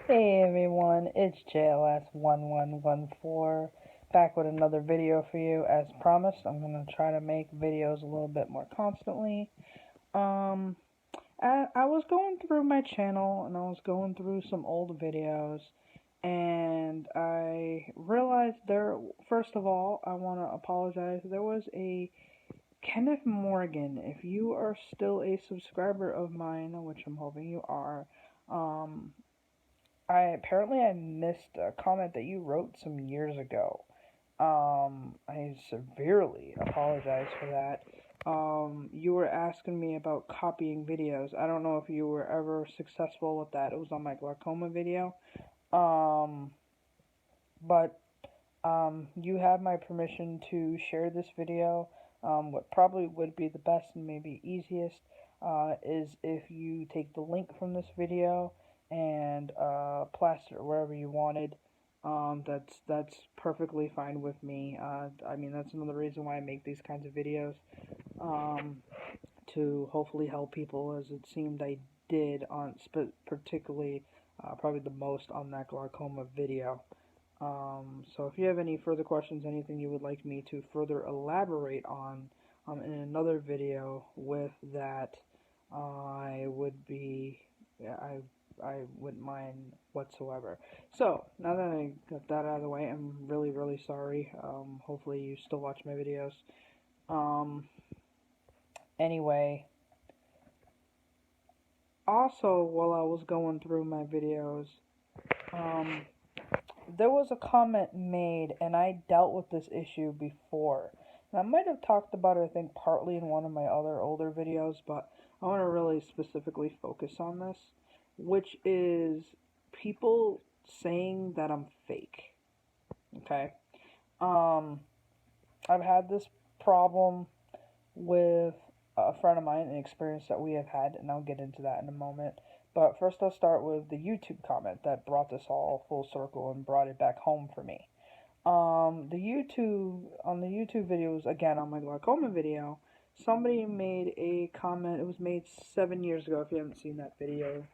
Hey everyone, it's JLS1114 back with another video for you. As promised, I'm going to try to make videos a little bit more constantly. Um, I was going through my channel and I was going through some old videos and I realized first of all, I want to apologize. There was a Kenneth Morgan. If you are still a subscriber of mine, which I'm hoping you are, um, I missed a comment that you wrote some years ago. I severely apologize for that. You were asking me about copying videos. I don't know if you were ever successful with that. It was on my glaucoma video. Um, but you have my permission to share this video. What probably would be the best and maybe easiest is if you take the link from this video and plaster it wherever you wanted. That's perfectly fine with me. I mean, that's another reason why I make these kinds of videos, um, to hopefully help people, as it seemed I did on particularly probably the most on that glaucoma video. So if you have any further questions, anything you would like me to further elaborate on in another video with that, I would be, yeah, I wouldn't mind whatsoever. So now that I got that out of the way, I'm really, really sorry. Hopefully you still watch my videos. Um, anyway, also while I was going through my videos, um, there was a comment made, and I dealt with this issue before. And I might have talked about it, I think, partly in one of my other older videos, but I want to really specifically focus on this, which is people saying that I'm fake. Okay? Um, I've had this problem with a friend of mine, an experience that we have had, and I'll get into that in a moment. But first, I'll start with the YouTube comment that brought this all full circle and brought it back home for me. The YouTube videos, again, on my glaucoma video, somebody made a comment. It was made 7 years ago. If you haven't seen that video,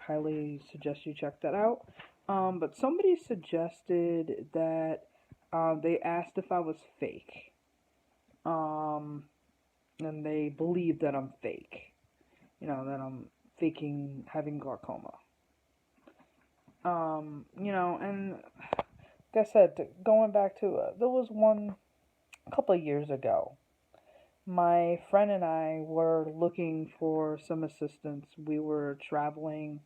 highly suggest you check that out. But somebody suggested that they asked if I was fake. Um, and they believe that I'm fake. That I'm faking having glaucoma. And like I said, going back to there was one a couple of years ago. My friend and I were looking for some assistance. We were traveling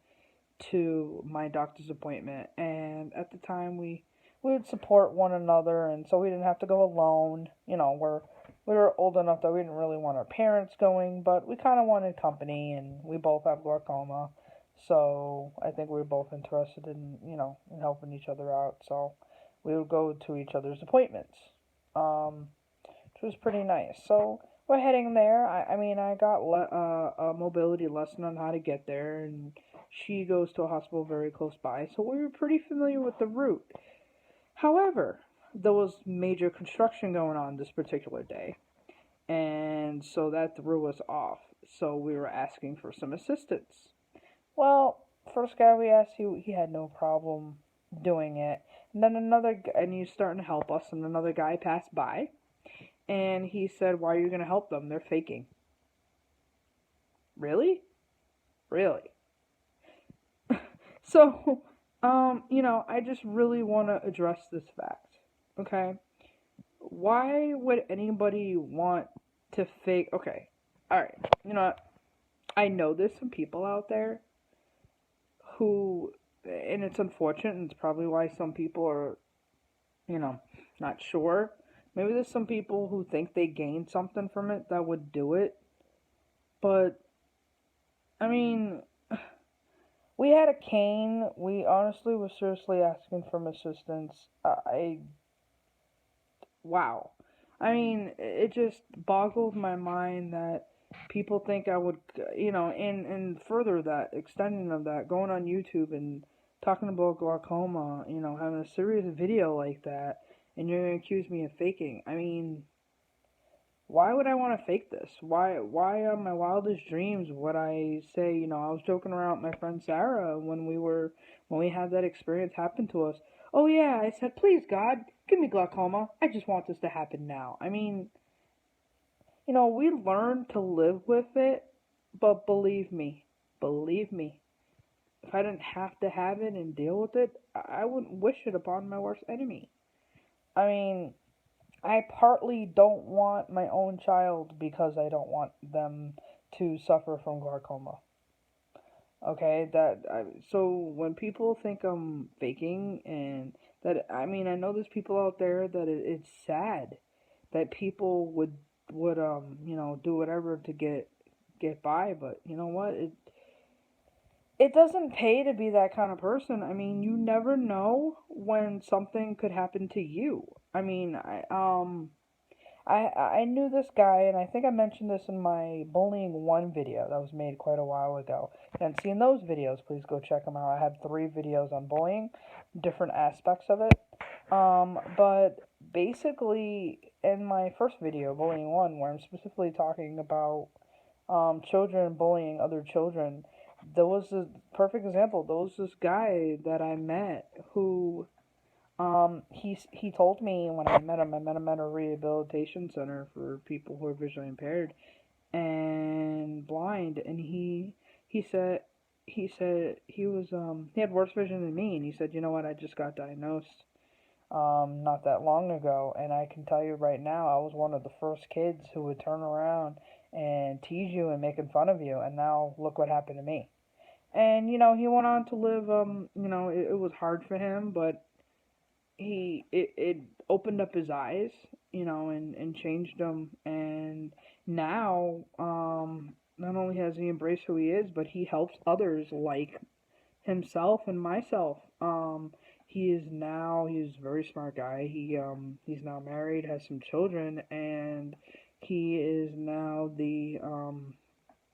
to my doctor's appointment, and at the time we would support one another, and so we didn't have to go alone. We were old enough that we didn't really want our parents going, but we kind of wanted company, and we both have glaucoma, so I think we were both interested in in helping each other out. So we would go to each other's appointments, which was pretty nice. So we're heading there. I got a mobility lesson on how to get there, and she goes to a hospital very close by, so we were pretty familiar with the route. However, there was major construction going on this particular day, and so that threw us off. So we were asking for some assistance. Well, first guy we asked, he had no problem doing it. And then and he's starting to help us, and another guy passed by, and he said, "Why are you going to help them? They're faking." Really? Really? So, I just really want to address this fact. Okay? Why would anybody want to fake? Okay. Alright. You know what? I know there's some people out there who, and it's unfortunate, and it's probably why some people are, you know, not sure. Maybe there's some people who think they gained something from it that would do it. But, I mean, we had a cane. We honestly were seriously asking for assistance. Wow. I mean, it just boggles my mind that people think I would, and further that, extending of that, going on YouTube and talking about glaucoma, having a serious video like that, and you're going to accuse me of faking. I mean, Why would I want to fake this? Why on my wildest dreams would I say, I was joking around with my friend Sarah when we had that experience happen to us. Oh yeah, I said, please God, give me glaucoma. I just want this to happen now. I mean, we learn to live with it, but believe me, if I didn't have to have it and deal with it, I wouldn't wish it upon my worst enemy. I mean, I partly don't want my own child because I don't want them to suffer from glaucoma. Okay, so when people think I'm faking and that, I mean, I know there's people out there that it's sad that people would do whatever to get by, but you know what? It doesn't pay to be that kind of person. I mean, you never know when something could happen to you. I mean, I knew this guy, and I think I mentioned this in my Bullying 1 video that was made quite a while ago. If you haven't seen those videos, please go check them out. I have 3 videos on bullying, different aspects of it. But basically, in my first video, Bullying 1, where I'm specifically talking about children bullying other children, there was a perfect example. There was this guy that I met who he told me when I met him at a rehabilitation center for people who are visually impaired and blind, and he said he had worse vision than me, and he said, you know what, I just got diagnosed not that long ago, and I can tell you right now, I was one of the first kids who would turn around and tease you and making fun of you, and now look what happened to me. And he went on to live. It was hard for him, but it opened up his eyes, and changed him. And now, not only has he embraced who he is, but he helps others like himself and myself. He's a very smart guy. He's now married, has some children, and he is now the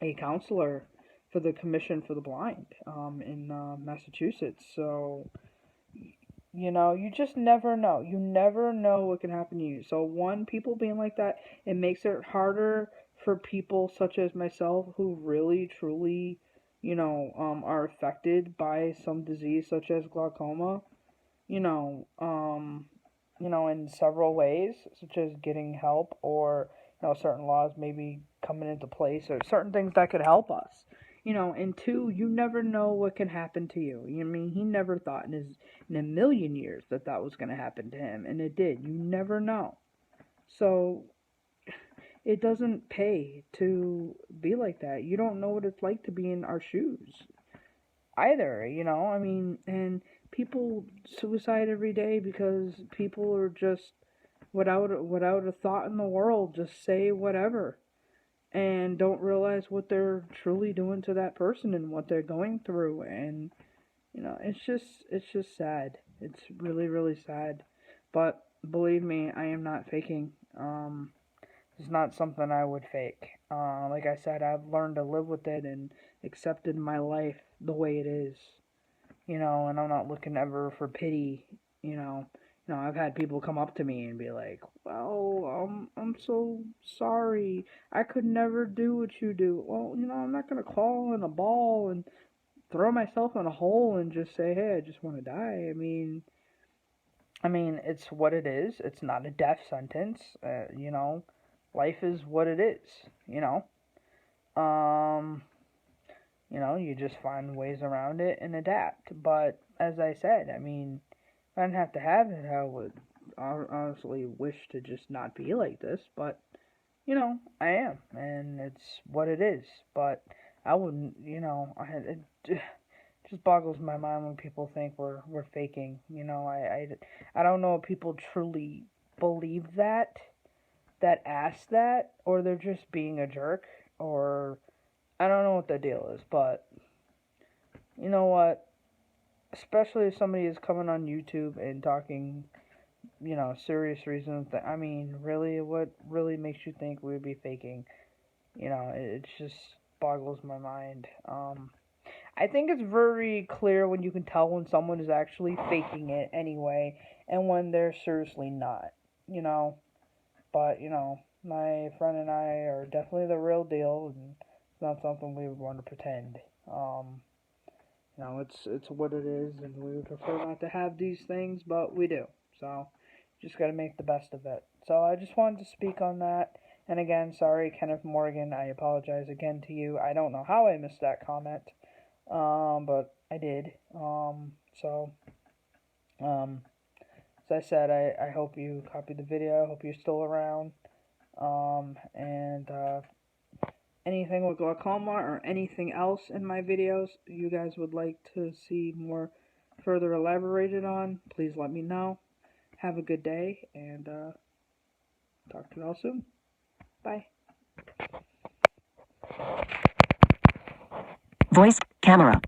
a counselor for the Commission for the Blind in Massachusetts. So you just never know. You never know what can happen to you. So one, people being like that, it makes it harder for people such as myself who really truly, are affected by some disease such as glaucoma. You know, um, in several ways, such as getting help or certain laws maybe coming into place or certain things that could help us. And two, you never know what can happen to you. I mean, he never thought in a million years that that was going to happen to him, and it did. You never know. So it doesn't pay to be like that. You don't know what it's like to be in our shoes either, I mean, and people suicide every day because people are just without a thought in the world, just say whatever and don't realize what they're truly doing to that person and what they're going through. And it's just sad. It's really, really sad. But believe me, I am not faking. It's not something I would fake. Like I said, I've learned to live with it and accepted my life the way it is. And I'm not looking ever for pity. You know, I've had people come up to me and be like, "Well, I'm so sorry. I could never do what you do." Well, I'm not gonna call in a ball and throw myself in a hole and just say, "Hey, I just want to die." I mean, it's what it is. It's not a death sentence. Life is what it is. Um, you just find ways around it and adapt. But as I said, I mean, if I didn't have to have it, I would honestly wish to just not be like this. But I am, and it's what it is. But I wouldn't, it just boggles my mind when people think we're faking. I don't know if people truly believe that ask that, or they're just being a jerk, or I don't know what the deal is. But you know what? Especially if somebody is coming on YouTube and talking, serious reasons. I mean, really, what really makes you think we would be faking? It just boggles my mind. I think it's very clear when you can tell when someone is actually faking it anyway, and when they're seriously not. But My friend and I are definitely the real deal, and it's not something we would want to pretend. It's what it is, and we would prefer not to have these things, but we do. So, just got to make the best of it. So, I just wanted to speak on that. And again, sorry, Kenneth Morgan. I apologize again to you. I don't know how I missed that comment, but I did. As I said, I hope you copied the video. I hope you're still around. And anything with glaucoma or anything else in my videos you guys would like to see more further elaborated on, please let me know. Have a good day, and talk to you all soon. Bye. Voice, camera.